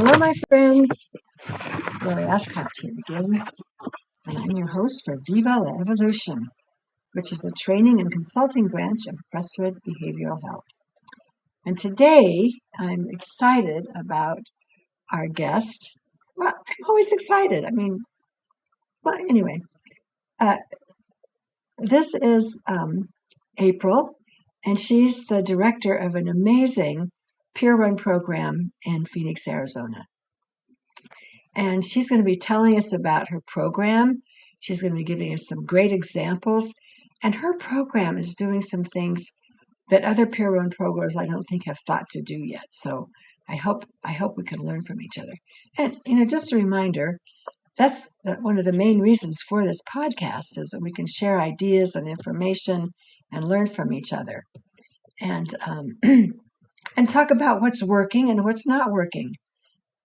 Hello, my friends. Lori Ashcraft here again, and I'm your host for Viva La Evolution, which is a training and consulting branch of Crestwood Behavioral Health. And today, I'm excited about our guest. Well, I'm always excited. Anyway, this is April, and she's the director of an amazing peer-run program in Phoenix, Arizona. And she's going to be telling us about her program. She's going to be giving us some great examples. And her program is doing some things that other peer-run programs I don't think have thought to do yet. So I hope we can learn from each other. And just a reminder, that's one of the main reasons for this podcast is that we can share ideas and information and learn from each other, and and talk about what's working and what's not working.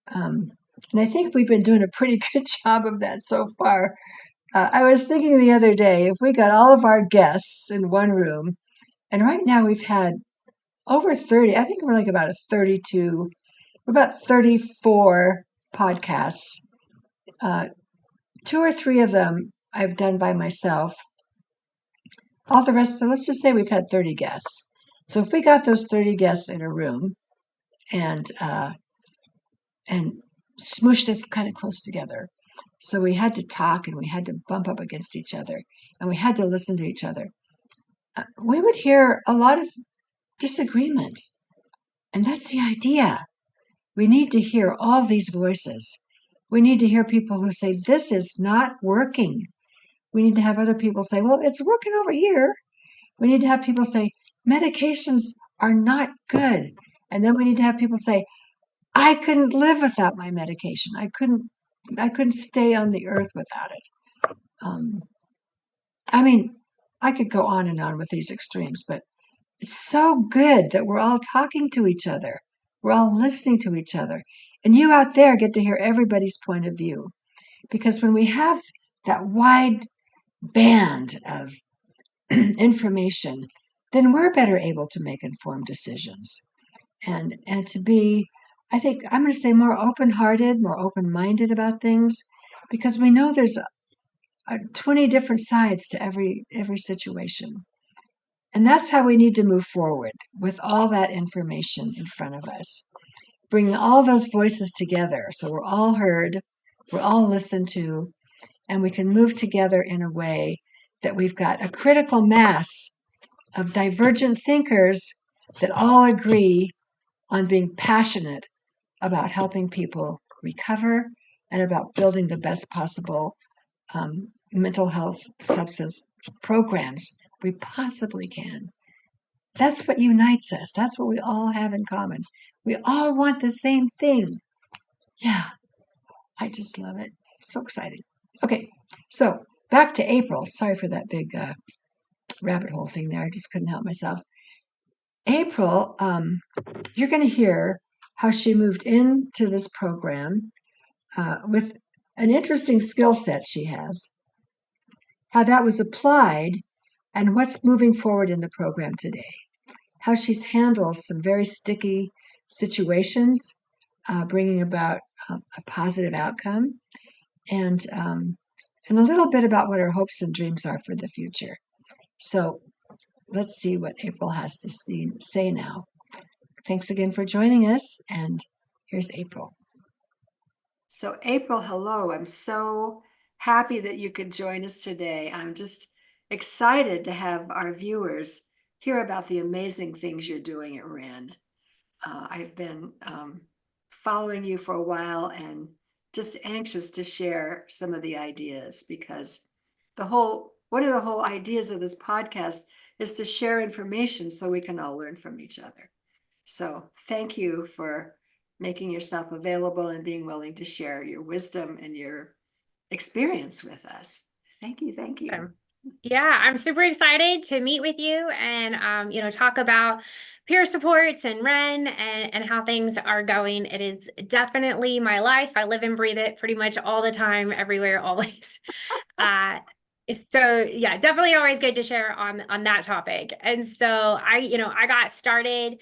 And I think we've been doing a pretty good job of that so far. I was thinking the other day, if we got all of our guests in one room, and right now we've had over 30, I think we're like about 32, we're about 34 podcasts. 2 or 3 of them I've done by myself. All the rest, so let's just say we've had 30 guests. So if we got those 30 guests in a room and smooshed us kind of close together. So we had to talk and we had to bump up against each other and we had to listen to each other. We would hear a lot of disagreement. And that's the idea. We need to hear all these voices. We need to hear people who say, this is not working. We need to have other people say, well, it's working over here. We need to have people say, medications are not good. And then we need to have people say, I couldn't live without my medication. I couldn't stay on the earth without it. I could go on and on with these extremes, but it's so good that we're all talking to each other. We're all listening to each other. And you out there get to hear everybody's point of view. Because when we have that wide band of information, then we're better able to make informed decisions. And to be, I think, I'm going to say more open-hearted, more open-minded about things, because we know there's 20 different sides to every situation. And that's how we need to move forward, with all that information in front of us. Bringing all those voices together so we're all heard, we're all listened to, and we can move together in a way that we've got a critical mass of divergent thinkers that all agree on being passionate about helping people recover and about building the best possible mental health substance programs we possibly can. That's what unites us. That's what we all have in common. We all want the same thing. Yeah, I just love it. So exciting. Okay, so back to April. Sorry for that big rabbit hole thing there. I just couldn't help myself. April, you're going to hear how she moved into this program with an interesting skill set she has, how that was applied, and what's moving forward in the program today, how she's handled some very sticky situations, bringing about a positive outcome, and a little bit about what her hopes and dreams are for the future. So let's see what April has to say now. Thanks again for joining us, and here's April. So April, hello. I'm so happy that you could join us today. I'm just excited to have our viewers hear about the amazing things you're doing at RAN. I've been following you for a while and just anxious to share some of the ideas, because one of the whole ideas of this podcast is to share information so we can all learn from each other. So thank you for making yourself available and being willing to share your wisdom and your experience with us. Thank you. Thank you. Yeah, I'm super excited to meet with you and, talk about peer supports and REN and how things are going. It is definitely my life. I live and breathe it pretty much all the time, everywhere, always. So yeah, definitely always good to share on that topic. And so I got started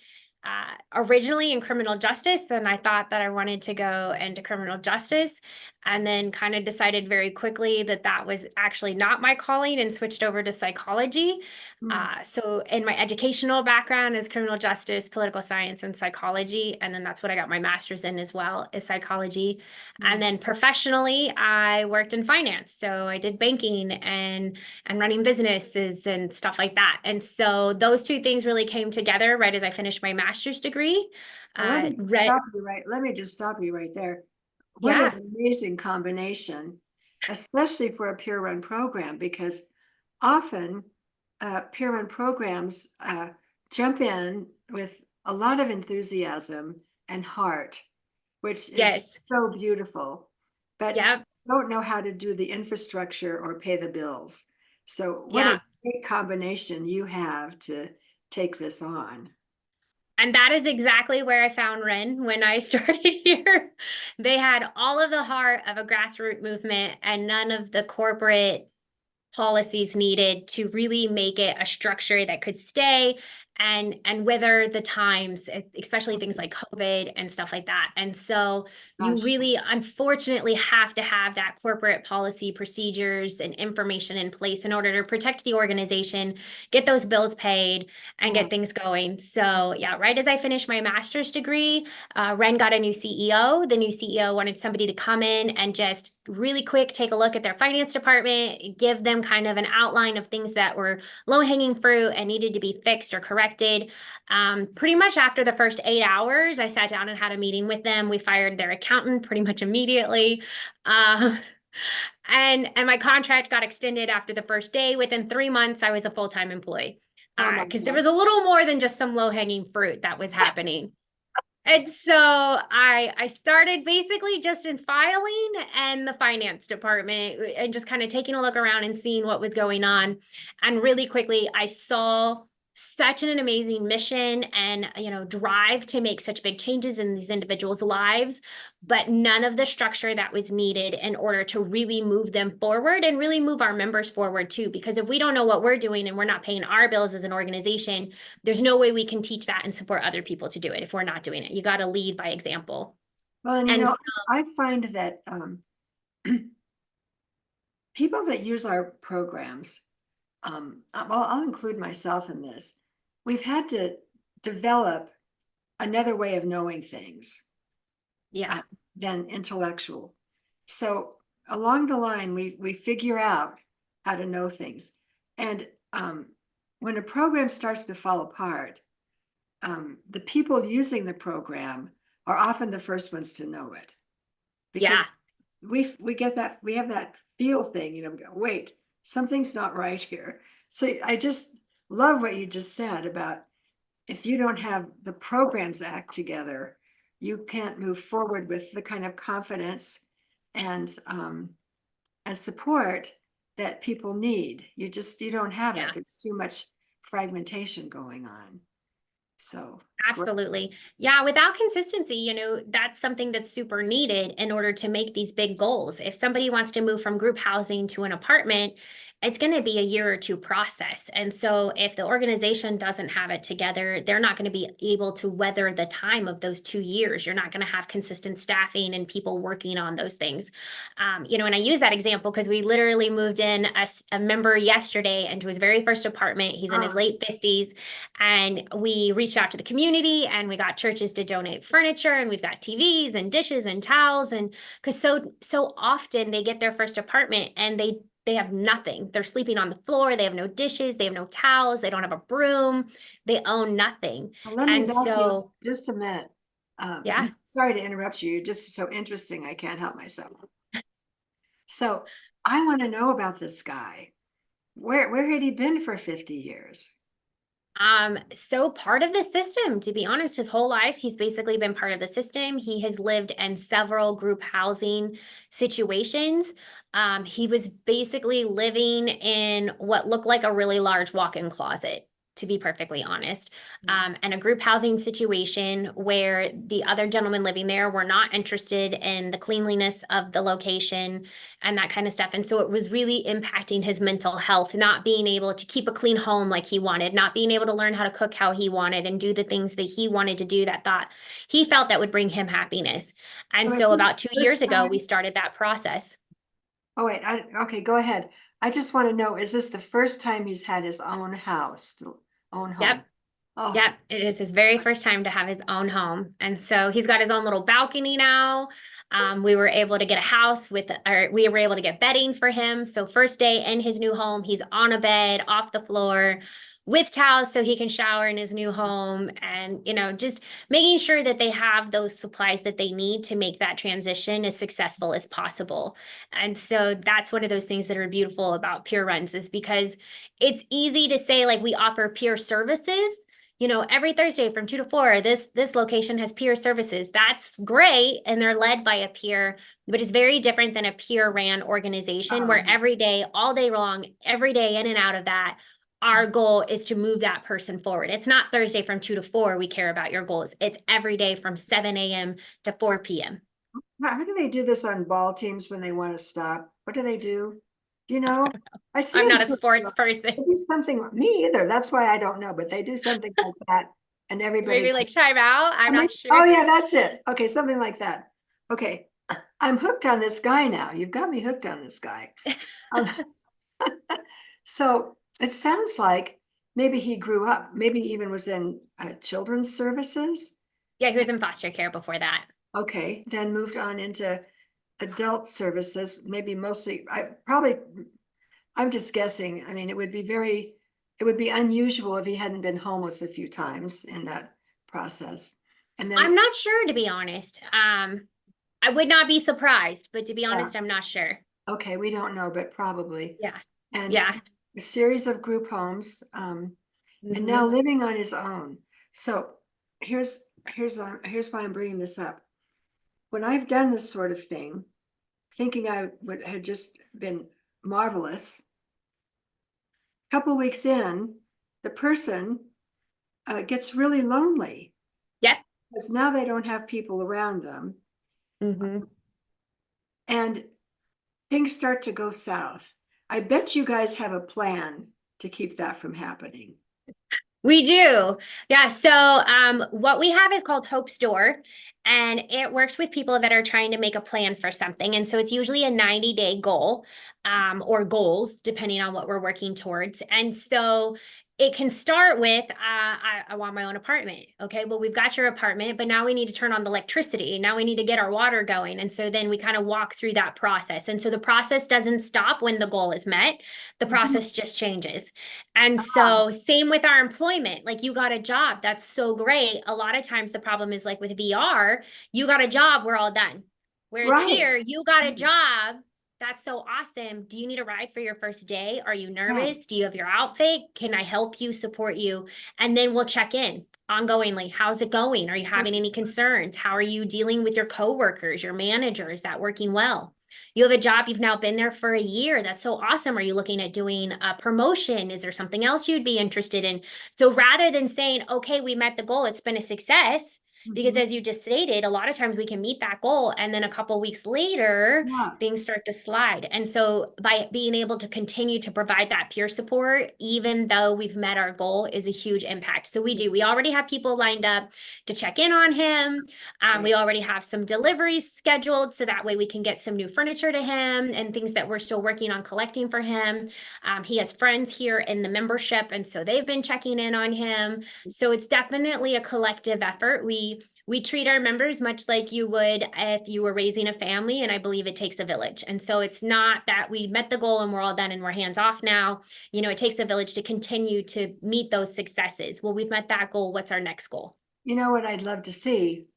originally in criminal justice. Then I thought that I wanted to go into criminal justice, and then kind of decided very quickly that that was actually not my calling and switched over to psychology. Mm. So in my educational background is criminal justice, political science, and psychology. And then that's what I got my master's in as well, is psychology. And Mm. then professionally, I worked in finance. So I did banking and running businesses and stuff like that. And so those two things really came together right as I finished my master's degree. Well, let me Read, stop you right. Let me just stop you right there. What an yeah, amazing combination, especially for a peer-run program, because often peer-run programs jump in with a lot of enthusiasm and heart, which is yes, so beautiful, but yeah, don't know how to do the infrastructure or pay the bills. So what a yeah. great combination you have to take this on. And that is exactly where I found Ren when I started here. They had all of the heart of a grassroots movement and none of the corporate policies needed to really make it a structure that could stay and weather the times, especially things like COVID and stuff like that. And so you Gosh, really unfortunately have to have that corporate policy procedures and information in place in order to protect the organization, get those bills paid, and yeah. get things going. So yeah, right as I finished my master's degree, Ren got a new CEO. The new CEO wanted somebody to come in and just really quick take a look at their finance department, give them kind of an outline of things that were low hanging fruit and needed to be fixed or corrected. Pretty much after the first 8 hours, I sat down and had a meeting with them. We fired their accountant pretty much immediately. Uh, and my contract got extended after the first day. Within 3 months, I was a full-time employee. Oh my Because there was a gosh. little more than just some low-hanging fruit that was happening. And so I started basically just in filing and the finance department and just kind of taking a look around and seeing what was going on. And really quickly, I saw such an amazing mission and drive to make such big changes in these individuals' lives, but none of the structure that was needed in order to really move them forward and really move our members forward too. Because if we don't know what we're doing and we're not paying our bills as an organization, there's no way we can teach that and support other people to do it if we're not doing it. You got to lead by example. Well, and And I find that people that use our programs, well, I'll include myself in this. We've had to develop another way of knowing things yeah, than intellectual. So along the line, we figure out how to know things, and when a program starts to fall apart, the people using the program are often the first ones to know it yeah, because we get that we have that feel thing, we go, wait, something's not right here. So I just love what you just said about if you don't have the programs act together, you can't move forward with the kind of confidence and support that people need. You don't have yeah. it. There's too much fragmentation going on. So great. Absolutely. Yeah, without consistency, that's something that's super needed in order to make these big goals. If somebody wants to move from group housing to an apartment, it's going to be a year or two process. And so if the organization doesn't have it together, they're not going to be able to weather the time of those 2 years. You're not going to have consistent staffing and people working on those things. And I use that example because we literally moved in a member yesterday into his very first apartment. He's in his Oh, late 50s. And we reached out to the community and we got churches to donate furniture and we've got TVs and dishes and towels. And because so often they get their first apartment and they have nothing. They're sleeping on the floor. They have no dishes. They have no towels. They don't have a broom. They own nothing. well, let me And back you up so, just a minute. yeah, Sorry to interrupt you. You're just so interesting. I can't help myself. So I want to know about this guy. Where had he been for 50 years? so part of the system, to be honest, his whole life, he's basically been part of the system. He has lived in several group housing situations. He was basically living in what looked like a really large walk-in closet to be perfectly honest. And a group housing situation where the other gentlemen living there were not interested in the cleanliness of the location and that kind of stuff. And so it was really impacting his mental health, not being able to keep a clean home like he wanted, not being able to learn how to cook how he wanted and do the things that he wanted to do that thought he felt that would bring him happiness. And Oh, is so this about the 2 years first ago, we time? started that process. Oh, wait, okay, go ahead. I just want to know, is this the first time he's had his own house, own home? Yep. Oh, Yep, it is his very first time to have his own home. And so he's got his own little balcony now. We were able to get a house with, or we were able to get bedding for him. So first day in his new home, he's on a bed off the floor with towels so he can shower in his new home and, just making sure that they have those supplies that they need to make that transition as successful as possible. And so that's one of those things that are beautiful about Pure Runs is because it's easy to say like we offer peer services, every Thursday from 2 to 4, this location has peer services. That's great. And they're led by a peer, but it's very different than a peer ran organization where oh, every day, all day long, every day in and out of that, our goal is to move that person forward. It's not Thursday from 2 to 4. We care about your goals. It's every day from 7 a.m. to 4 p.m. how do they do this on ball teams when they want to stop? What do they do? Do you know? I see I'm them not a sports person. do something, me either. That's why I don't know, but they do something like that. And everybody Maybe like time out. I'm not oh sure. yeah, that's it. Okay, something like that. Okay, I'm hooked on this guy now. You've got me hooked on this guy. Um, so it sounds like maybe he grew up, maybe even was in children's services. Yeah, he was in foster care before that. Okay, then moved on into adult services, maybe mostly, I'm just guessing. I mean, it would be unusual if he hadn't been homeless a few times in that process. And then, I'm not sure, to be honest. I would not be surprised, but to be yeah, honest, I'm not sure. okay, we don't know, but probably. Yeah. And Yeah. a series of group homes, and now Hmm. living on his own. So here's why I'm bringing this up. When I've done this sort of thing, thinking I would had just been marvelous, a couple weeks in, the person gets really lonely Yep. because now they don't have people around them, Hmm. and things start to go south. I bet you guys have a plan to keep that from happening. We do. Yeah. So what we have is called Hope Store, and it works with people that are trying to make a plan for something. And so it's usually a 90-day goal or goals, depending on what we're working towards. And so it can start with, I want my own apartment. Okay, well, we've got your apartment, but now we need to turn on the electricity. Now we need to get our water going. And so then we kind of walk through that process. And so the process doesn't stop when the goal is met, the Mhm. process just changes. And Ah, so, same with our employment. Like, you got a job, that's so great. A lot of times, the problem is like with VR, you got a job, we're all done. Whereas right. here, you got a job, that's so awesome. Do you need a ride for your first day? Are you Right. nervous? Do you have your outfit? Can I help you, support you? And then we'll check in ongoingly. How's it going? Are you having any concerns? How are you dealing with your coworkers, your manager? Is that working well? You have a job, you've now been there for a year. That's so awesome. Are you looking at doing a promotion? Is there something else you'd be interested in? So rather than saying, okay, we met the goal, it's been a success, because Mhm. as you just stated, a lot of times we can meet that goal and then a couple weeks later, Yeah. things start to slide. And so by being able to continue to provide that peer support, even though we've met our goal, is a huge impact. So we do. We already have people lined up to check in on him. Right. We already have some deliveries scheduled so that way we can get some new furniture to him and things that we're still working on collecting for him. He has friends here in the membership, and so they've been checking in on him. So it's definitely a collective effort. We treat our members much like you would if you were raising a family, and I believe it takes a village. And so it's not that we met the goal and we're all done and we're hands off now. It takes a village to continue to meet those successes. Well, we've met that goal. What's our next goal? You know what I'd love to see?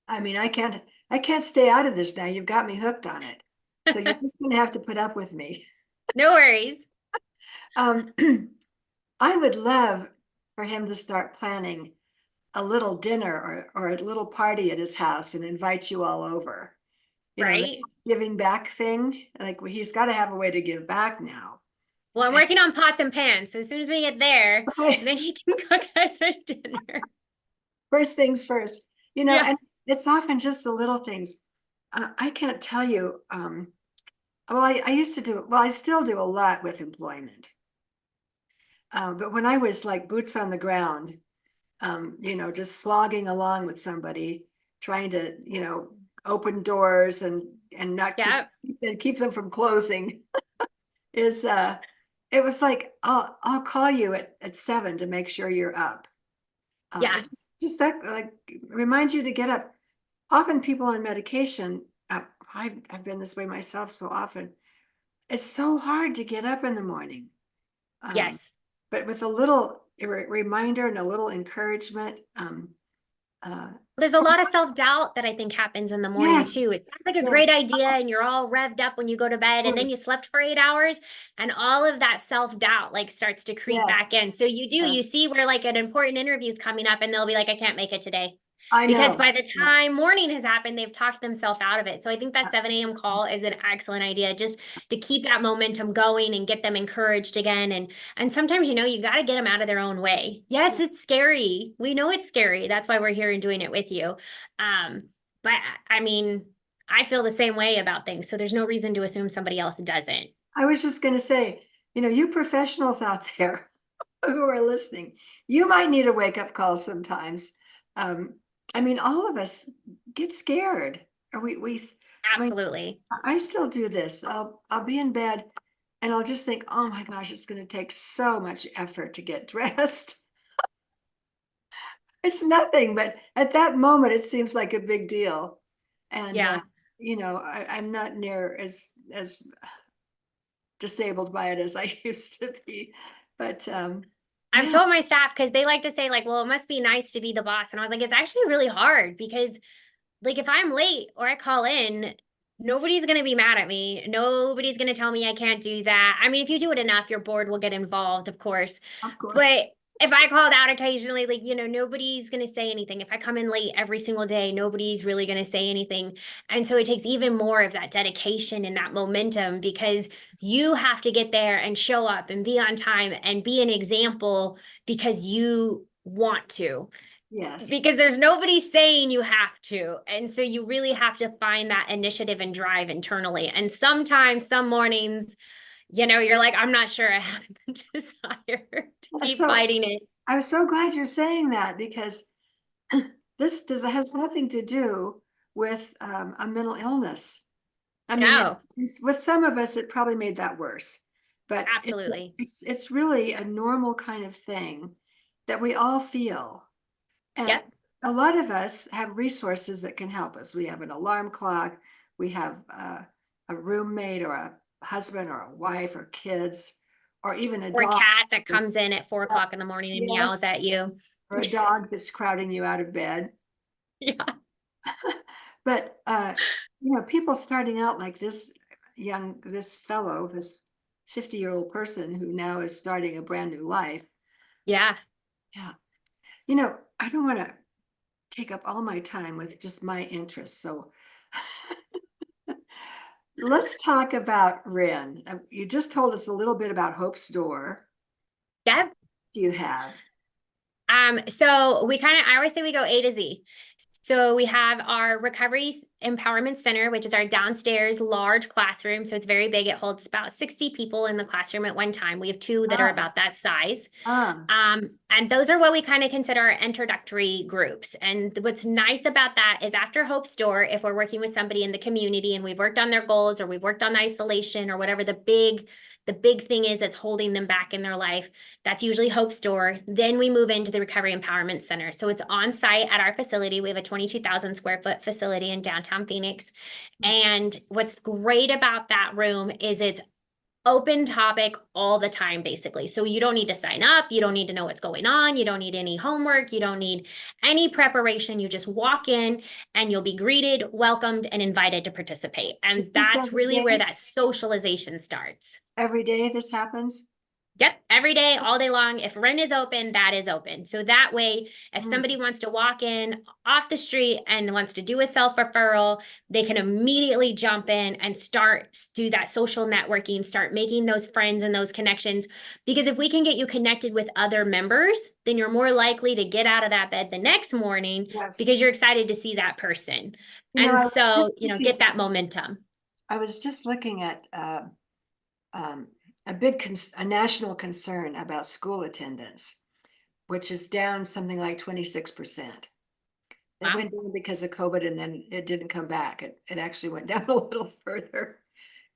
I mean, I can't stay out of this now. You've got me hooked on it. So you're just gonna have to put up with me. No worries. Um, I would love for him to start planning a little dinner or a little party at his house and invite you all over. You know, the Right? giving back thing, like he's got to have a way to give back now. Well, I'm working on pots and pans. So as soon as we get there, Okay. then he can cook us a dinner. First things first, Yeah. and it's often just the little things. I can't tell you. Well, I used to do, well, I still do a lot with employment. But when I was like boots on the ground, just slogging along with somebody, trying to, open doors and not Yeah. keep them from closing is it was like, I'll call you at 7 to make sure you're up. Yeah. It's just that like reminds you to get up. Often people on medication, I've been this way myself so often. It's so hard to get up in the morning. Um, Yes. but with a little reminder and a little encouragement, uh, There's a lot of self-doubt that I think happens in the morning yes, too. It sounds like a great yes, idea and you're all revved up when you go to bed and then yes, you slept for 8 hours and all of that self-doubt like starts to creep back yes, in. So you yes. see where like an important interview is coming up and they'll be like, I can't make it today. I Because know. by the Yeah. time morning has happened, they've talked themselves out of it. So I think that 7 a.m. call is an excellent idea just to keep that momentum going and get them encouraged again. And sometimes, you got to get them out of their own way. Yes, it's scary. We know it's scary. That's why we're here and doing it with you. But I mean, I feel the same way about things. So there's no reason to assume somebody else doesn't. I was just going to say, you professionals out there who are listening, you might need a wake up call sometimes. Um, I mean, all of us get scared. Or I mean, Absolutely. I still do this. I'll be in bed and I'll just think, oh my gosh, it's going to take so much effort to get dressed. It's nothing, but at that moment, it seems like a big deal. And, Yeah. I'm not near as disabled by it as I used to be. But I've yeah, told my staff because they like to say, like, well, it must be nice to be the boss. And I was like, it's actually really hard because like if I'm late or I call in, nobody's going to be mad at me. Nobody's going to tell me I can't do that. I mean, if you do it enough, your board will get involved, of course. of course. But if I called out occasionally, like, nobody's going to say anything. If I come in late every single day, nobody's really going to say anything. And so it takes even more of that dedication and that momentum because you have to get there and show up and be on time and be an example because you want to Yes. because there's nobody saying you have to. And so you really have to find that initiative and drive internally. And sometimes, some mornings, you're like, I'm not sure I have the desire to keep So fighting it. I'm so glad you're saying that because this has nothing to do with a mental illness. I mean, No, with some of us, it probably made that worse, but absolutely. it's really a normal kind of thing that we all feel. And Yep. a lot of us have resources that can help us. We have an alarm clock, we have a roommate or a husband or a wife or kids, or even a Or a dog. cat that comes in at 4 o'clock in the morning and meows Yes, at you. or a dog that's crowding you out of bed. Yeah. But people starting out like this fellow, this 50-year-old person who now is starting a brand new life. Yeah. Yeah. I don't want to take up all my time with just my interests. So let's talk about Rin. You just told us a little bit about Hope's Door. Yep. Do you have? So I always say we go A to Z. So we have our Recovery Empowerment Center, which is our downstairs large classroom. So it's very big. It holds about 60 people in the classroom at one time. We have two that are Ah, about that size. ah, And those are what we kind of consider our introductory groups. And what's nice about that is after Hope's Door, if we're working with somebody in the community and we've worked on their goals or we've worked on isolation or whatever the big thing is that's holding them back in their life, that's usually Hope's Door. Then we move into the Recovery Empowerment Center. So it's on site at our facility. We have a 22,000 square foot facility in downtown Phoenix. And what's great about that room is it's open topic all the time, basically. So you don't need to sign up. You don't need to know what's going on. You don't need any homework. You don't need any preparation. You just walk in and you'll be greeted, welcomed, and invited to participate. is And this that's every really where day? that socialization starts. Every day this happens? Yep, every day, all day long. If Ren is open, that is open. So that way, if Mm. somebody wants to walk in off the street and wants to do a self referral, they can immediately jump in and start do that social networking, start making those friends and those connections. Because if we can get you connected with other members, then you're more likely to get out of that bed the next morning Yes. because you're excited to see that person. You know, And I was just so, looking, get that momentum. I was just looking at um, a big, a national concern about school attendance, which is down something like 26%. It Wow. went down because of COVID and then it didn't come back. It actually went down a little further.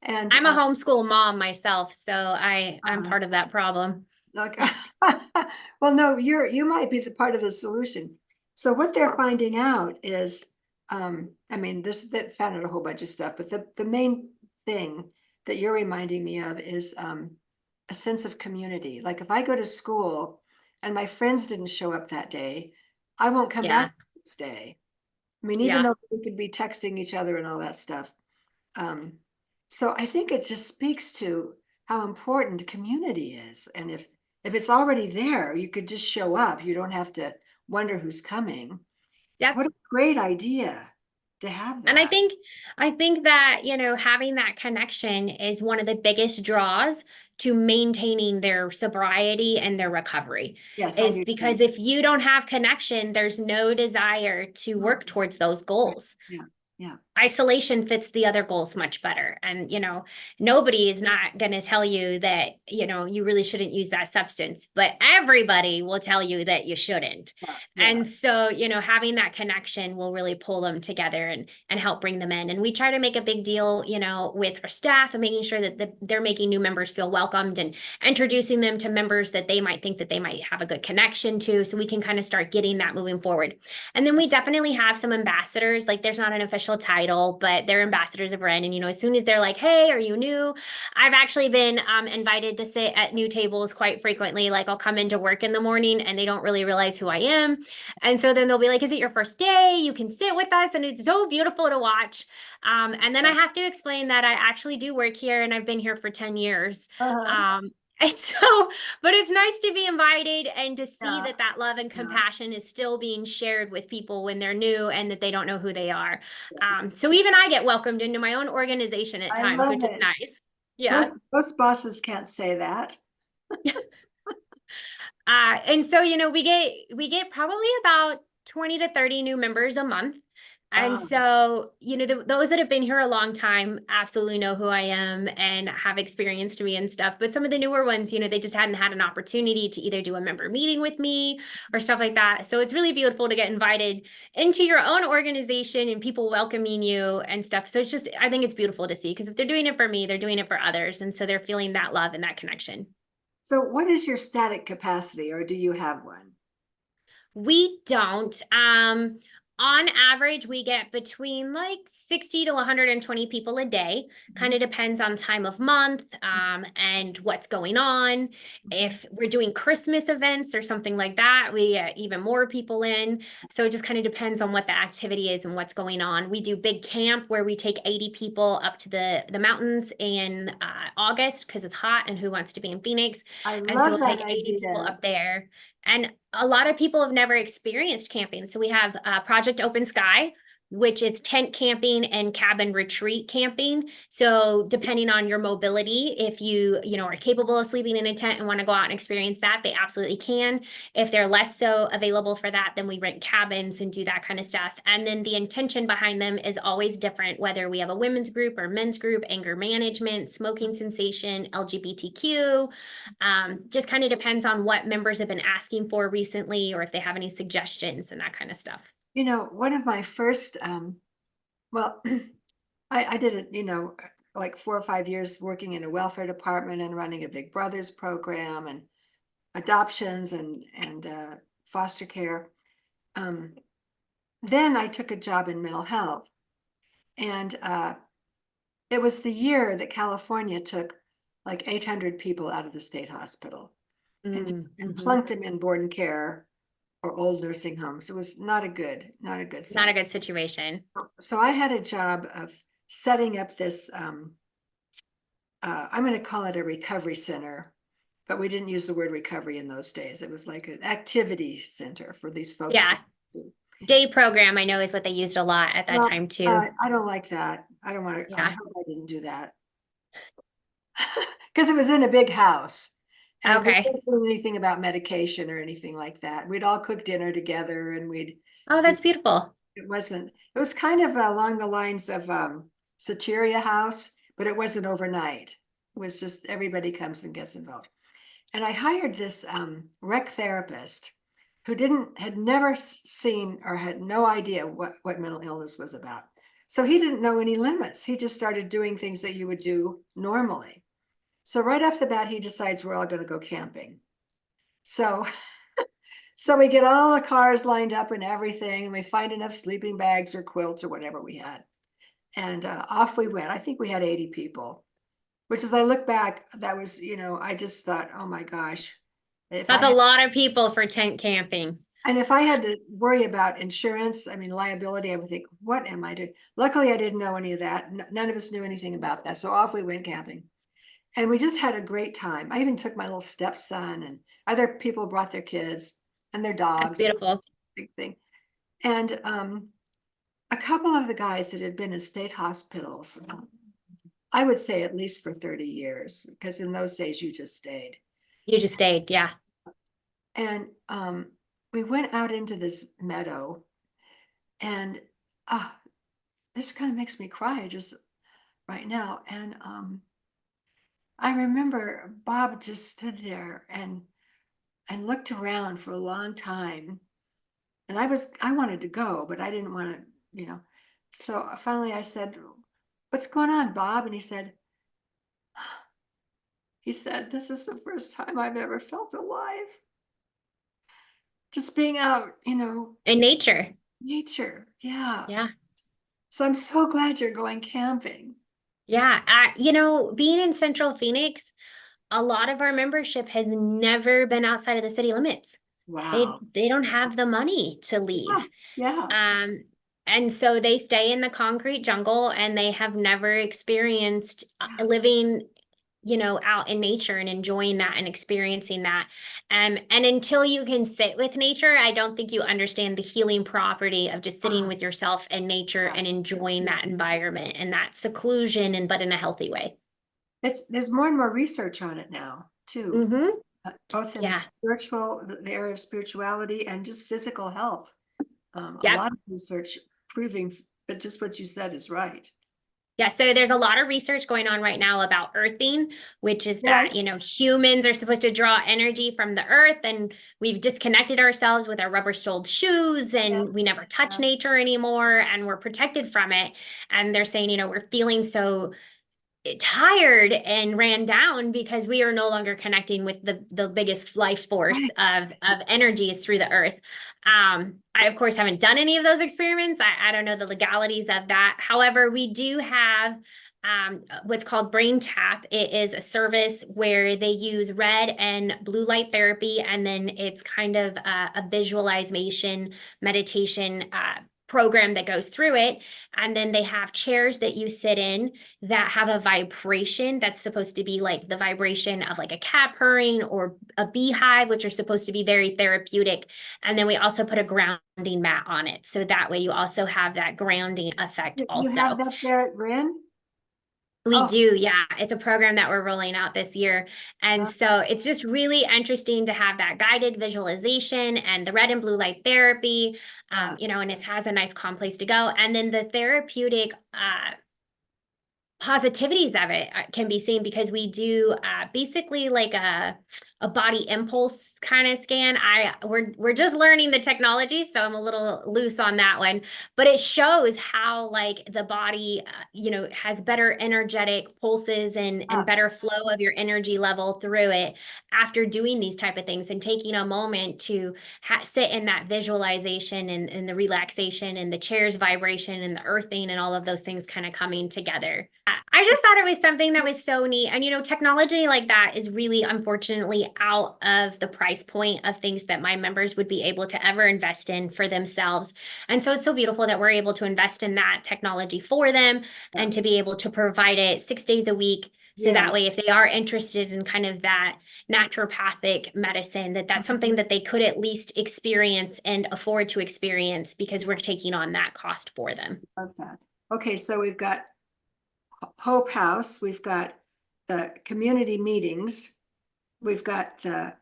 And I'm a homeschool mom myself, so I'm uh, part of that problem. like, well, no, you might be the part of the solution. So what they're finding out is, I mean, that found out a whole bunch of stuff, but the main thing that you're reminding me of is a sense of community. Like if I go to school and my friends didn't show up that day, I won't come back Yeah. the next day. I mean, even Yeah. though we could be texting each other and all that stuff. Um, so I think it just speaks to how important community is. And if it's already there, you could just show up. You don't have to wonder who's coming. Yep. What a great idea to have And that. I think that, having that connection is one of the biggest draws to maintaining their sobriety and their recovery. Yes, I Is do because too. if you don't have connection, there's no desire to work Mhm. towards those Right. goals. Yeah. Yeah. Isolation fits the other goals much better. And, nobody is not going to tell you that, you really shouldn't use that substance, but everybody will tell you that you shouldn't. Yeah. Yeah. And so, having that connection will really pull them together and help bring them in. And we try to make a big deal, with our staff and making sure that they're making new members feel welcomed and introducing them to members that they might think that they might have a good connection to. So we can kind of start getting that moving forward. And then we definitely have some ambassadors. Like there's not an official title, but they're ambassadors of Ren. And as soon as they're like, "Hey, are you new?" I've actually been invited to sit at new tables quite frequently. Like I'll come into work in the morning and they don't really realize who I am, and so then they'll be like, "Is it your first day? You can sit with us," and it's so beautiful to watch. And then I have to explain that I actually do work here and I've been here for 10 years. Uh-huh. Um, and so, but it's nice to be invited and to see Yeah. that love and Yeah. compassion is still being shared with people when they're new and that they don't know who they are. Yes. So even I get welcomed into my own organization at I times, love which is it. nice. Yeah. Most bosses can't say that. And so, we get probably about 20 to 30 new members a month. And Wow. so, those that have been here a long time absolutely know who I am and have experienced me and stuff. But some of the newer ones, they just hadn't had an opportunity to either do a member meeting with me or stuff like that. So it's really beautiful to get invited into your own organization and people welcoming you and stuff. So it's just, I think it's beautiful to see because if they're doing it for me, they're doing it for others. And so they're feeling that love and that connection. So what is your static capacity, or do you have one? We don't. On average, we get between like 60 to 120 people a day. Kind Mhm. of depends on time of month, and what's going on. If we're doing Christmas events or something like that, we get even more people in. So it just kind of depends on what the activity is and what's going on. We do big camp where we take 80 people up to the mountains in August because it's hot and who wants to be in Phoenix? I And so love we'll that take 80 people idea. up there. And a lot of people have never experienced camping. So we have Project Open Sky, which is tent camping and cabin retreat camping. So depending on your mobility, if you are capable of sleeping in a tent and want to go out and experience that, they absolutely can. If they're less so available for that, then we rent cabins and do that kind of stuff. And then the intention behind them is always different, whether we have a women's group or men's group, anger management, smoking cessation, LGBTQ. Just kind of depends on what members have been asking for recently or if they have any suggestions and that kind of stuff. One of my first, well, I did it, like 4 or 5 years working in a welfare department and running a Big Brothers program and adoptions and foster care. Um, then I took a job in mental health, and it was the year that California took like 800 people out of the state hospital and just and Mm-hmm. plunked them in board and care or old nursing homes. It was not a good Not a sight. good situation. So I had a job of setting up this, I'm going to call it a recovery center, but we didn't use the word recovery in those days. It was like an activity center for these folks to Yeah. do. Day program, I know, is what they used a lot at that Well, time too. I don't like that. I don't want to, I Yeah. hope I didn't do that. Because it was in a big house. And we Okay. didn't do anything about medication or anything like that. We'd all cook dinner together and we'd Oh, do, that's beautiful. it was kind of along the lines of Soteria House, but it wasn't overnight. It was just everybody comes and gets involved. And I hired this rec therapist who had never seen or had no idea what mental illness was about. So he didn't know any limits. He just started doing things that you would do normally. So right off the bat, he decides we're all going to go camping. So, so we get all the cars lined up and everything, and we find enough sleeping bags or quilts or whatever we had. And off we went. I think we had 80 people, which as I look back, that was, I just thought, oh my gosh, if I That's a had, lot of people for tent camping. and if I had to worry about insurance, I mean, liability, I would think, what am I doing? Luckily, I didn't know any of that. None of us knew anything about that. So off we went camping. And we just had a great time. I even took my little stepson, and other people brought their kids and their That's dogs. It was beautiful. a big thing. And a couple of the guys that had been in state hospitals, I would say at least for 30 years, because in those days you just stayed. You just stayed. Yeah. And we went out into this meadow, and this kind of makes me cry just right now. And I remember Bob just stood there and looked around for a long time. And I wanted to go, but I didn't want to. So finally I said, "What's going on, Bob?" And he said, "This is the first time I've ever felt alive. Just being out, In nature. nature." Yeah. Yeah. So I'm so glad you're going camping. Yeah. Being in Central Phoenix, a lot of our membership has never been outside of the city limits. They Wow. they don't have the money to Yeah. leave. Yeah. Um, and so they stay in the concrete jungle and they have never experienced living, out in nature and enjoying that and experiencing that. And until you can sit with nature, I don't think you understand the healing property of just sitting Ah, with yourself and nature yeah. and It's enjoying that true. environment and that seclusion and but in a healthy way. There's more and more research on it now too, Mm-hmm. both in Yeah. the area of spirituality and just physical health. A Yep. lot of research proving that just what you said is right. Yeah, so there's a lot of research going on right now about earthing, which is that, Yes. humans are supposed to draw energy from the earth and we've disconnected ourselves with our rubber-soled shoes and we Yes. never touch nature anymore and we're protected from it. And they're saying, we're feeling so tired and ran down because we are no longer connecting with the biggest life force Right. of energies through the earth. I of course haven't done any of those experiments. I don't know the legalities of that. However, we do have what's called Brain Tap. It is a service where they use red and blue light therapy, and then it's kind of a visualization meditation program that goes through it. And then they have chairs that you sit in that have a vibration that's supposed to be like the vibration of like a cat purring or a beehive, which are supposed to be very therapeutic. And then we also put a grounding mat on it. So that way you also have that grounding effect You have also. that there at Rin? We Oh, do, yeah. It's a program that we're rolling out this year. And uh, so it's just really interesting to have that guided visualization and the red and blue light therapy, uh, and it has a nice calm place to go. And then the therapeutic positivities of it can be seen because we do basically like a body impulse kind of scan. We're just learning the technology, so I'm a little loose on that one, but it shows how like the body has better energetic pulses and uh, better flow of your energy level through it after doing these type of things and taking a moment to sit in that visualization and the relaxation and the chair's vibration and the earthing and all of those things kind of coming together. I just thought it was something that was so neat. And, technology like that is really, unfortunately, out of the price point of things that my members would be able to ever invest in for themselves. And so it's so beautiful that we're able to invest in that technology for them and to yes. be able to provide it 6 days a week So that Yes. way, if they are interested in kind of that naturopathic medicine, that's something that they could at least experience and afford to experience because we're taking on that cost for them. Love that. Okay, so we've got Hope House, we've got the community meetings, we've got the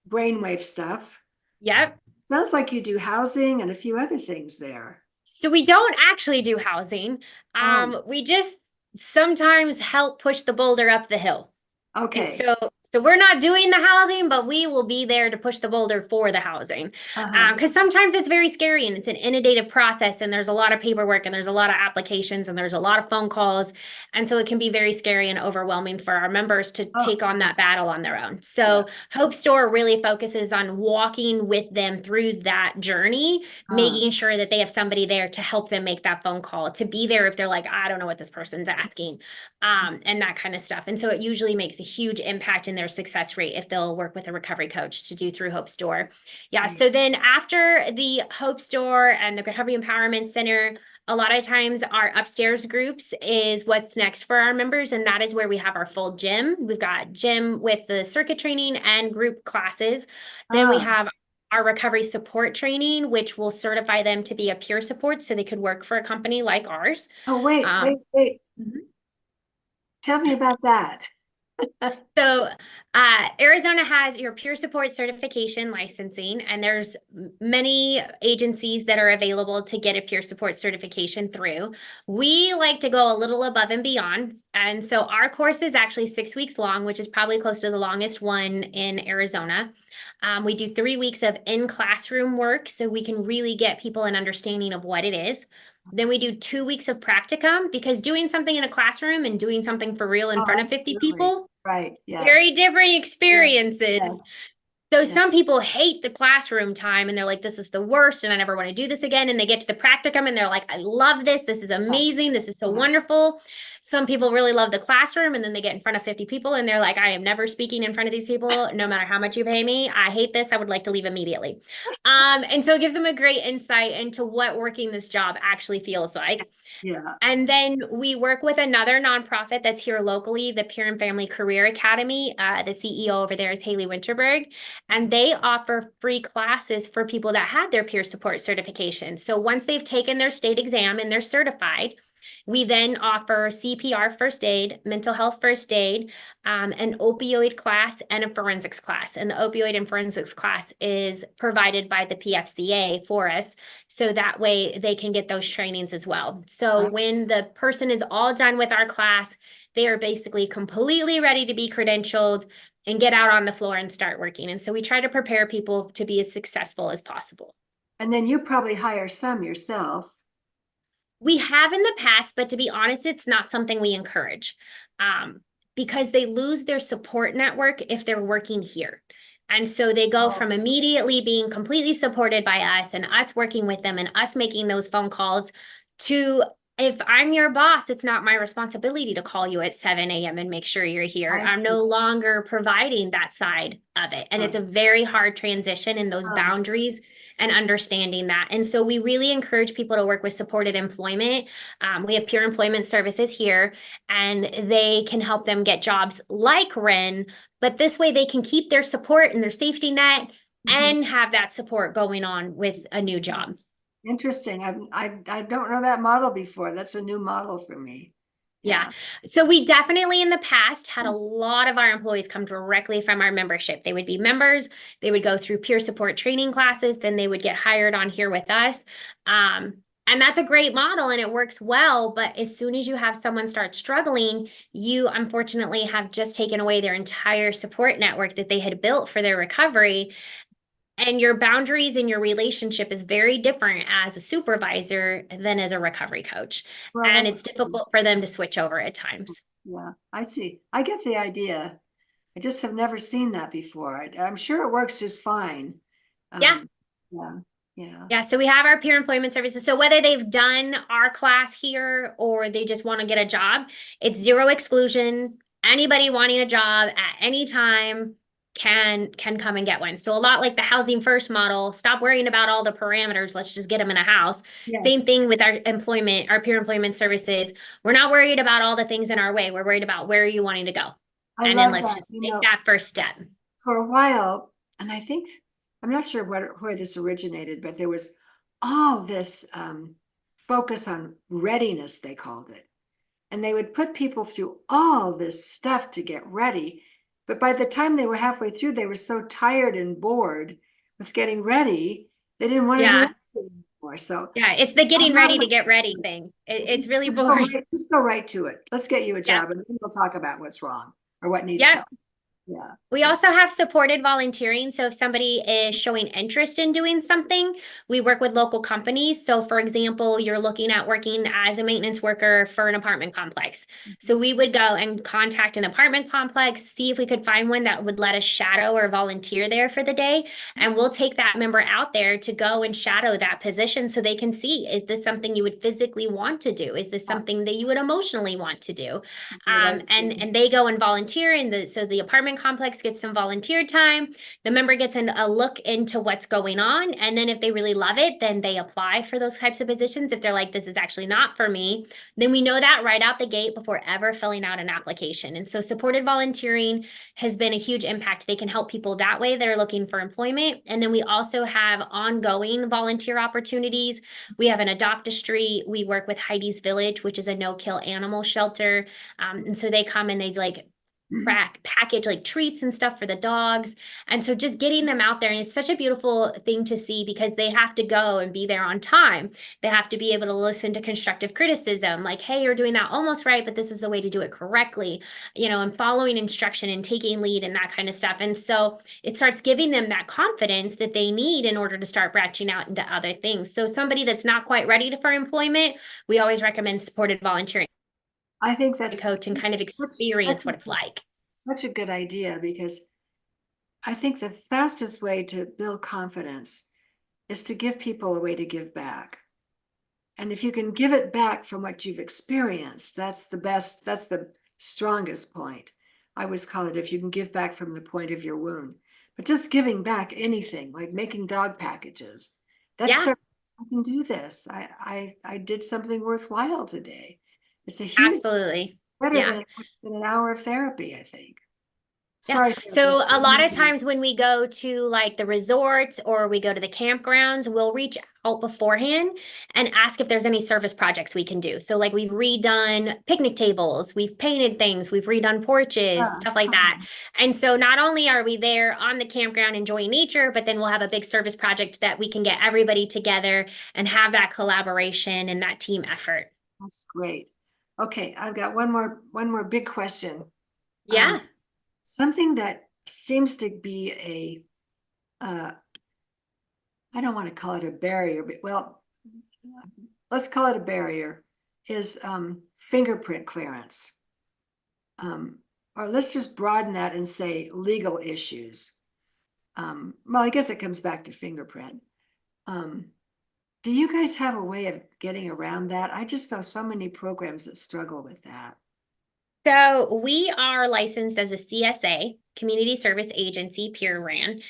brainwave stuff. Yep. Sounds like you do housing and a few other things there. So we don't actually do housing. Oh, We just sometimes help push the boulder up the hill. And okay. so we're not doing the housing, but we will be there to push the boulder for the housing. Uh-huh. Because sometimes it's very scary and it's an inundative process and there's a lot of paperwork and there's a lot of applications and there's a lot of phone calls. And so it can be very scary and overwhelming for our members to Oh, take on yeah. that battle on their own. Yeah. So Hope Store really focuses on walking with them through that journey, Uh, making sure that they have somebody there to help them make that phone call, to be there if they're like, I don't know what this person's asking, and that kind of stuff. And so it usually makes a huge impact in their success rate if they'll work with a recovery coach to do through Hope Store. Yeah. right. So then after the Hope Store and the Recovery Empowerment Center, a lot of times our upstairs groups is what's next for our members. And that is where we have our full gym. We've got gym with the circuit training and group classes. Then we Ah, have our recovery support training, which will certify them to be a peer support so they could work for a company like ours. oh, wait, Um, wait, wait. mhm. Tell me about that. So, Arizona has your peer support certification licensing, and there's many agencies that are available to get a peer support certification through. We like to go a little above and beyond. And so our course is actually 6 weeks long, which is probably close to the longest one in Arizona. We do 3 weeks of in-classroom work so we can really get people an understanding of what it is. Then we do 2 weeks of practicum because doing something in a classroom and doing something for real in Oh, front of 50 absolutely. people, Right. Yeah. very different Yeah. experiences. Yes. So Yeah. some people hate the classroom time and they're like, this is the worst and I never want to do this again. And they get to the practicum and they're like, I love this. This is Yeah. amazing. This is so Yeah. wonderful. Some people really love the classroom and then they get in front of 50 people and they're like, I am never speaking in front of these people, no matter how much you pay me. I hate this. I would like to leave immediately. And so it gives them a great insight into what working this job actually feels like. Yeah. And then we work with another nonprofit that's here locally, the Peer and Family Career Academy. The CEO over there is Haley Winterberg, and they offer free classes for people that had their peer support certification. So once they've taken their state exam and they're certified, we then offer CPR first aid, mental health first aid, an opioid class, and a forensics class. And the opioid and forensics class is provided by the PFCA for us. So that way they can get those trainings as well. So when the person is all done with our class, they are basically completely ready to be credentialed and get out on the floor and start working. And so we try to prepare people to be as successful as possible. And then you probably hire some yourself. We have in the past, but to be honest, it's not something we encourage because they lose their support network if they're working here. And so they go Oh, from immediately being completely supported by us and us working with them and us making those phone calls to, if I'm your boss, it's not my responsibility to call you at 7 a.m. and make sure you're here. I I'm see. no longer providing that side of it. And it's a very hard transition in those Oh, boundaries and understanding that. And so we really encourage people to work with supported employment. We have peer employment services here, and they can help them get jobs like Ren, but this way they can keep their support and their safety net mhm. and have that support going on with a new job. Interesting. I don't know that model before. That's a new model for me. Yeah. Yeah. So we definitely in the past had a lot of our employees come directly from our membership. They would be members, they would go through peer support training classes, then they would get hired on here with us. And that's a great model and it works well. But as soon as you have someone start struggling, you unfortunately have just taken away their entire support network that they had built for their recovery. And your boundaries in your relationship is very different as a supervisor than as a recovery coach. Well, And that's it's difficult for them to switch over at times. yeah. I see. I get the idea. I just have never seen that before. I'm sure it works just fine. Yeah. Yeah. Yeah. Yeah. So we have our peer employment services. So whether they've done our class here or they just want to get a job, it's zero exclusion. Anybody wanting a job at any time, can come and get one. So a lot like the housing first model, stop worrying about all the parameters. Let's just get them in a house. Same Yes, thing with our employment, our peer employment services. We're not worried about all the things in our way. We're worried about where are you wanting to go? I And then love let's that. just make that first step. For a while, and I think I'm not sure where this originated, but there was all this focus on readiness, they called it. And they would put people through all this stuff to get ready. But by the time they were halfway through, they were so tired and bored with getting ready, they didn't want to do Yeah. anything anymore. So Yeah. It's the I'm getting not ready to get ready thing. It's just really boring. just go right to it. Let's get you a Yep. job, and then we'll talk about what's wrong or what needs Yep. help. Yeah, We yeah. also have supported volunteering. So if somebody is showing interest in doing something, we work with local companies. So for example, you're looking at working as a maintenance worker for an apartment complex. So we would go and contact an apartment complex, see if we could find one that would let us shadow or volunteer there for the day. And we'll take that member out there to go and shadow that position so they can see, is this something you would physically want to do? Is this something that you would emotionally want to do? And they go and volunteer, and so the apartment complex gets some volunteer time. The member gets a look into what's going on, and then if they really love it, then they apply for those types of positions. If they're like, this is actually not for me, then we know that right out the gate before ever filling out an application. And so supported volunteering has been a huge impact. They can help people that way that are looking for employment. And then we also have ongoing volunteer opportunities. We have an Adopt a Street. We work with Heidi's Village, which is a no-kill animal shelter. And so they come and they like package like treats and stuff for the dogs. And so just getting them out there, and it's such a beautiful thing to see because they have to go and be there on time. They have to be able to listen to constructive criticism, like, hey, you're doing that almost right, but this is the way to do it correctly, and following instruction and taking lead and that kind of stuff. And so it starts giving them that confidence that they need in order to start branching out into other things. So somebody that's not quite ready for employment, we always recommend supported volunteering I think that's coach and kind of such experience what it's like. such a good idea, because I think the fastest way to build confidence is to give people a way to give back. And if you can give it back from what you've experienced, that's the best, that's the strongest point. I always call it, if you can give back from the point of your wound. But just giving back anything, like making dog packages, that's Yeah, I can do this. I did something worthwhile today. It's a huge, absolutely. better Yeah. than an hour of therapy, I think. Yeah. Sorry, So therapist. a lot of times when we go to like the resorts or we go to the campgrounds, we'll reach out beforehand and ask if there's any service projects we can do. So like we've redone picnic tables, we've painted things, we've redone porches, Yeah. stuff like that. And so not only are we there on the campground enjoying nature, but then we'll have a big service project that we can get everybody together and have that collaboration and that team effort. That's great. Okay, I've got one more big question. Um, Yeah. something that seems to be I don't want to call it a barrier, but well, let's call it a barrier, is fingerprint clearance. Or let's just broaden that and say legal issues. Well, I guess it comes back to fingerprint. Um, do you guys have a way of getting around that? I just know so many programs that struggle with that. So we are licensed as a CSA, Community Service Agency, peer ran.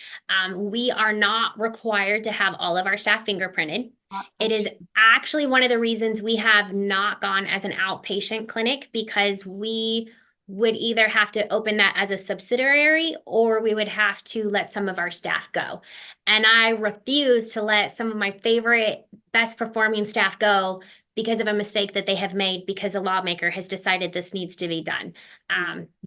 We are not required to have all of our staff fingerprinted. It is actually one of the reasons we have not gone as an outpatient clinic, because we would either have to open that as a subsidiary or we would have to let some of our staff go. And I refuse to let some of my favorite, best performing staff go because of a mistake that they have made because a lawmaker has decided this needs to be done.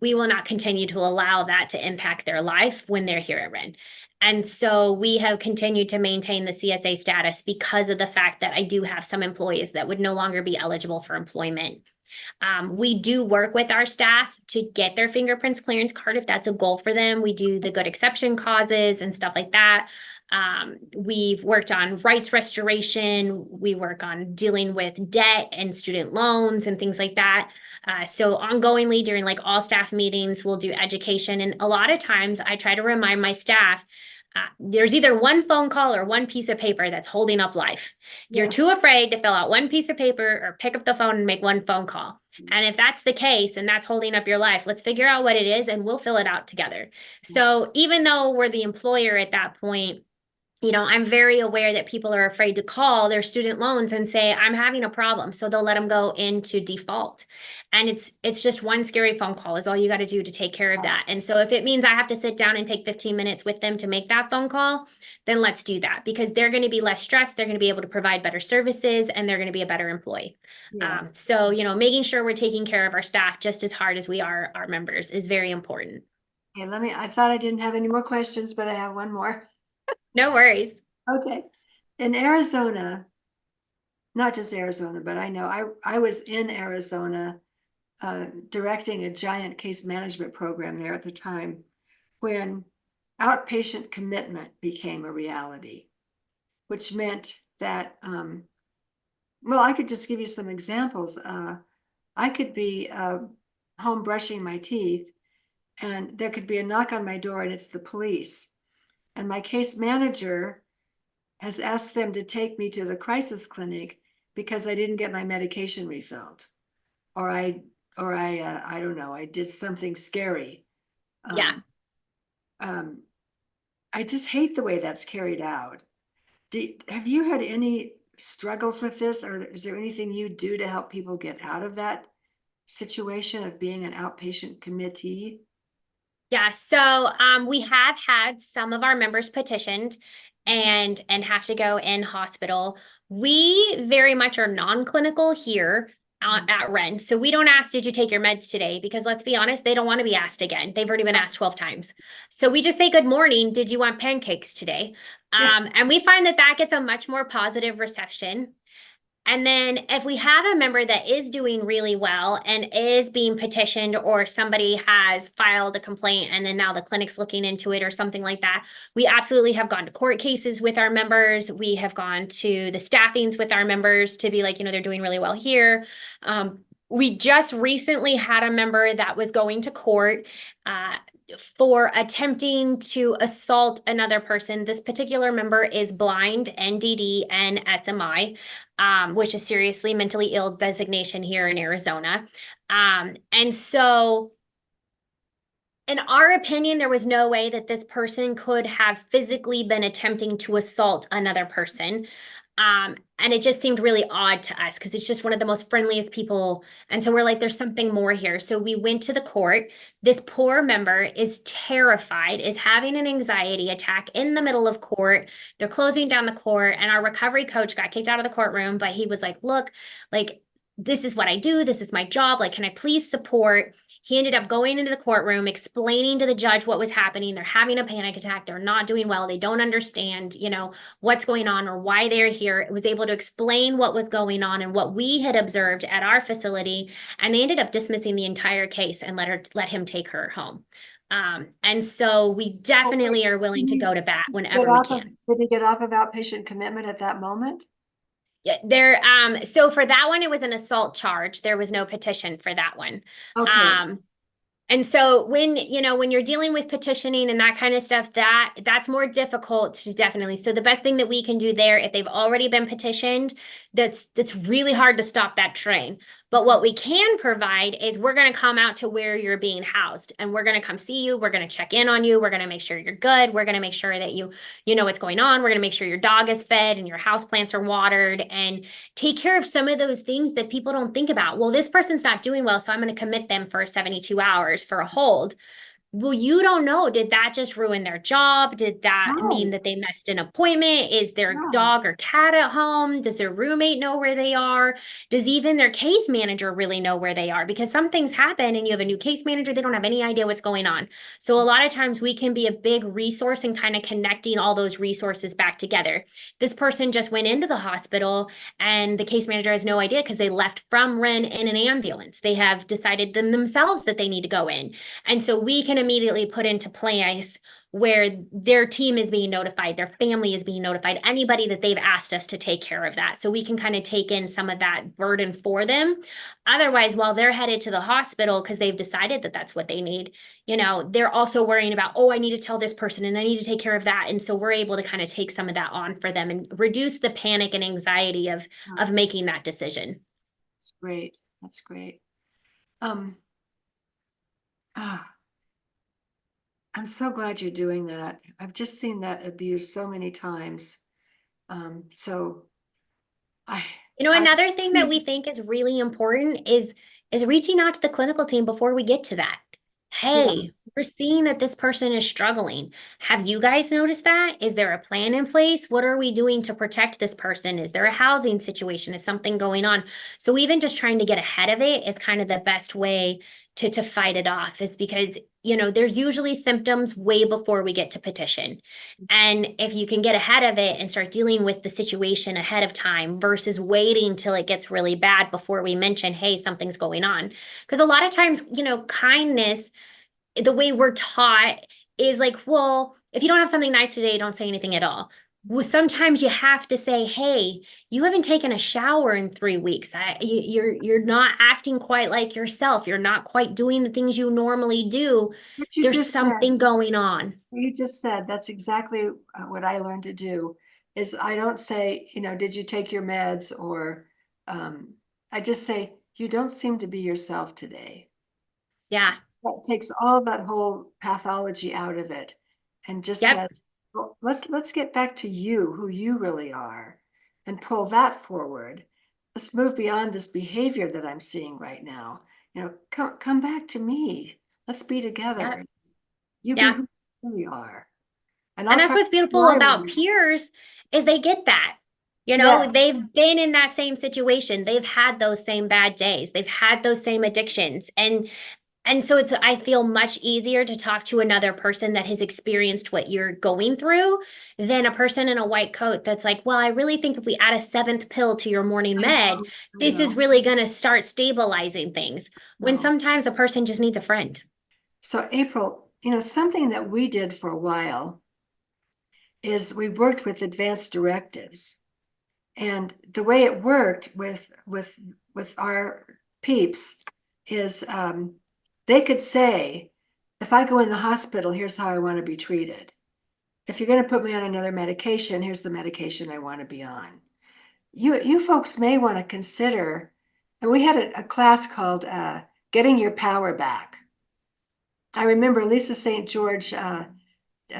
We will not continue to allow that to impact their life when they're here at Wren. And so we have continued to maintain the CSA status because of the fact that I do have some employees that would no longer be eligible for employment. We do work with our staff to get their fingerprints clearance card if that's a goal for them. We do the good exception causes and stuff like that. We've worked on rights restoration. We work on dealing with debt and student loans and things like that. So ongoingly during like all staff meetings, we'll do education. And a lot of times I try to remind my staff, there's either one phone call or one piece of paper that's holding up life. You're too afraid to fill out one piece of paper or pick up the phone and make one phone call. And if that's the case and that's holding up your life, let's figure out what it is and we'll fill it out together. So even though we're the employer at that point, I'm very aware that people are afraid to call their student loans and say, I'm having a problem. So they'll let them go into default. And it's just one scary phone call is all you got to do to take care of that. And so if it means I have to sit down and take 15 minutes with them to make that phone call, then let's do that because they're going to be less stressed. They're going to be able to provide better services and they're going to be a better employee. Yes. So, making sure we're taking care of our staff just as hard as we are our members is very important. Okay, I thought I didn't have any more questions, but I have one more. No worries. Okay. In Arizona, not just Arizona, but I know I was in Arizona directing a giant case management program there at the time when outpatient commitment became a reality, which meant that, well, I could just give you some examples. I could be home brushing my teeth and there could be a knock on my door and it's the police. And my case manager has asked them to take me to the crisis clinic because I didn't get my medication refilled, or I don't know, I did something scary. Yeah. I just hate the way that's carried out. Have you had any struggles with this, or is there anything you do to help people get out of that situation of being an outpatient committee? Yeah, so we have had some of our members petitioned and have to go in hospital. We very much are non-clinical here at Ren. So we don't ask, did you take your meds today? Because let's be honest, they don't want to be asked again. They've already been asked 12 times. So we just say, good morning. Did you want pancakes today? And we find that that gets a much more positive reception. And then if we have a member that is doing really well and is being petitioned or somebody has filed a complaint and then now the clinic's looking into it or something like that, we absolutely have gone to court cases with our members. We have gone to the staffings with our members to be like, they're doing really well here. We just recently had a member that was going to court for attempting to assault another person. This particular member is blind, NDD, and SMI, which is seriously mentally ill designation here in Arizona. And so in our opinion, there was no way that this person could have physically been attempting to assault another person. And it just seemed really odd to us because it's just one of the most friendliest people. And so we're like, there's something more here. So we went to the court. This poor member is terrified, is having an anxiety attack in the middle of court. They're closing down the court, and our recovery coach got kicked out of the courtroom, but he was like, look, like, this is what I do. This is my job. Like, can I please support? He ended up going into the courtroom, explaining to the judge what was happening. They're having a panic attack. They're not doing well. They don't understand, what's going on or why they're here. It was able to explain what was going on and what we had observed at our facility. And they ended up dismissing the entire case and let him take her home. And so we definitely are willing to go to bat whenever we can. Did he get off of outpatient commitment at that moment? So for that one, it was an assault charge. There was no petition for that one. Okay. And so when you're dealing with petitioning and that kind of stuff, that's more difficult to definitely. So the best thing that we can do there, if they've already been petitioned, that's really hard to stop that train. But what we can provide is we're going to come out to where you're being housed and we're going to come see you. We're going to check in on you. We're going to make sure you're good. We're going to make sure that you know what's going on. We're going to make sure your dog is fed and your house plants are watered and take care of some of those things that people don't think about. Well, this person's not doing well, so I'm going to commit them for 72 hours for a hold. Well, you don't know. Did that just ruin their job? Did that mean that they missed an appointment? Is their dog or cat at home? Does their roommate know where they are? Does even their case manager really know where they are? Because some things happen and you have a new case manager, they don't have any idea what's going on. So a lot of times we can be a big resource in kind of connecting all those resources back together. This person just went into the hospital and the case manager has no idea because they left from Ren in an ambulance. They have decided themselves that they need to go in. And so we can immediately put into place where their team is being notified, their family is being notified, anybody that they've asked us to take care of that. So we can kind of take in some of that burden for them. Otherwise, while they're headed to the hospital because they've decided that that's what they need, they're also worrying about, I need to tell this person and I need to take care of that. And so we're able to kind of take some of that on for them and reduce the panic and anxiety of making that decision. That's great. That's great. Um, ah, I'm so glad you're doing that. I've just seen that abused so many times. So I, You know, I, another thing that we think is really important is reaching out to the clinical team before we get to that. Hey, yes. we're seeing that this person is struggling. Have you guys noticed that? Is there a plan in place? What are we doing to protect this person? Is there a housing situation? Is something going on? So even just trying to get ahead of it is kind of the best way to fight it off, is because, there's usually symptoms way before we get to petition. And if you can get ahead of it and start dealing with the situation ahead of time versus waiting till it gets really bad before we mention, hey, something's going on. Because a lot of times, kindness, the way we're taught is like, well, if you don't have something nice today, don't say anything at all. Well, sometimes you have to say, hey, you haven't taken a shower in 3 weeks. You're not acting quite like yourself. You're not quite doing the things you normally do. What you There's just said, something going on. you just said, that's exactly what I learned to do is I don't say, did you take your meds or, um, I just say, you don't seem to be yourself today. Yeah. That takes all that whole pathology out of it and just Yep. says, well, let's get back to you, who you really are, and pull that forward. Let's move beyond this behavior that I'm seeing right now. Come back to me. Let's be Yep. together. You be Yeah. who you really are. And And I'll that's try to what's do beautiful I about really. peers is they get that. Yes. They've been in that same situation. They've had those same bad days. They've had those same addictions. And so I feel much easier to talk to another person that has experienced what you're going through than a person in a white coat that's like, well, I really think if we add a seventh pill to your morning I med, know. I this is know. really going to start stabilizing things. When No. sometimes a person just needs a friend. So April, something that we did for a while is we worked with advanced directives. And the way it worked with our peeps is they could say, if I go in the hospital, here's how I want to be treated. If you're going to put me on another medication, here's the medication I want to be on. You folks may want to consider, and we had a class called Getting Your Power Back. I remember Lisa St. George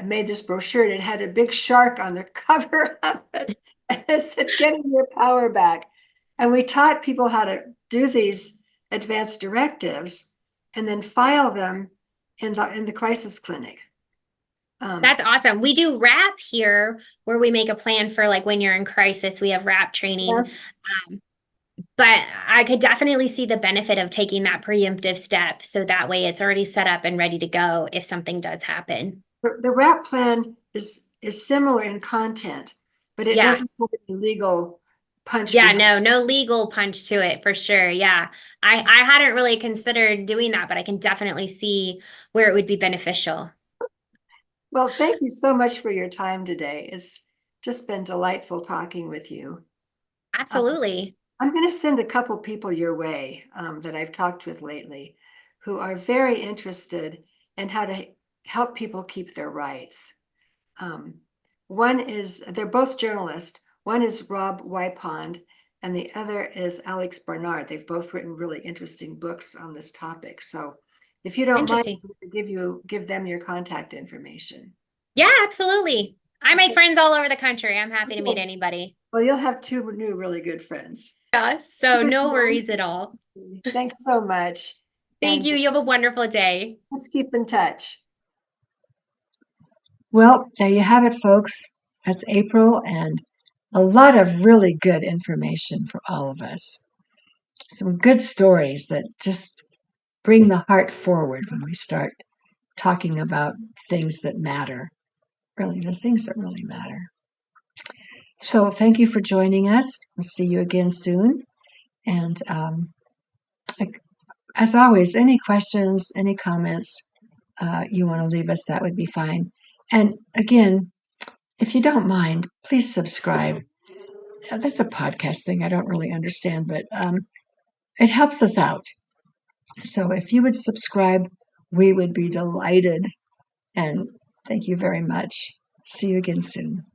made this brochure and it had a big shark on the cover of it. And it said, Getting Your Power Back. And we taught people how to do these advanced directives and then file them in the crisis clinic. Um, That's awesome. We do RAP here where we make a plan for like when you're in crisis, we have RAP training. yes, But I could definitely see the benefit of taking that preemptive step so that way it's already set up and ready to go if something does happen. the RAP plan is similar in content, but it Yeah. doesn't have any legal punch Yeah, behind. no legal punch to it for sure. Yeah. I hadn't really considered doing that, but I can definitely see where it would be beneficial. Well, thank you so much for your time today. It's just been delightful talking with you. Absolutely. I'm going to send a couple people your way that I've talked with lately who are very interested in how to help people keep their rights. Um, they're both journalists. One is Rob Wypond, and the other is Alex Barnard. They've both written really interesting books on this topic. So if you don't mind, Interesting. give them your contact information. Yeah, absolutely. I make Okay. friends all over the country. I'm happy to meet anybody. Well, you'll have two new really good friends. Yeah, so no worries at all. Thanks so much. Thank And you. You have a wonderful day. let's keep in touch. Well, there you have it, folks. That's April, and a lot of really good information for all of us. Some good stories that just bring the heart forward when we start talking about things that matter, really, the things that really matter. So, thank you for joining us. We'll see you again soon. And as always, any questions, any comments you want to leave us, that would be fine. And again, if you don't mind, please subscribe. That's a podcast thing I don't really understand, but it helps us out. So if you would subscribe, we would be delighted. And thank you very much. See you again soon.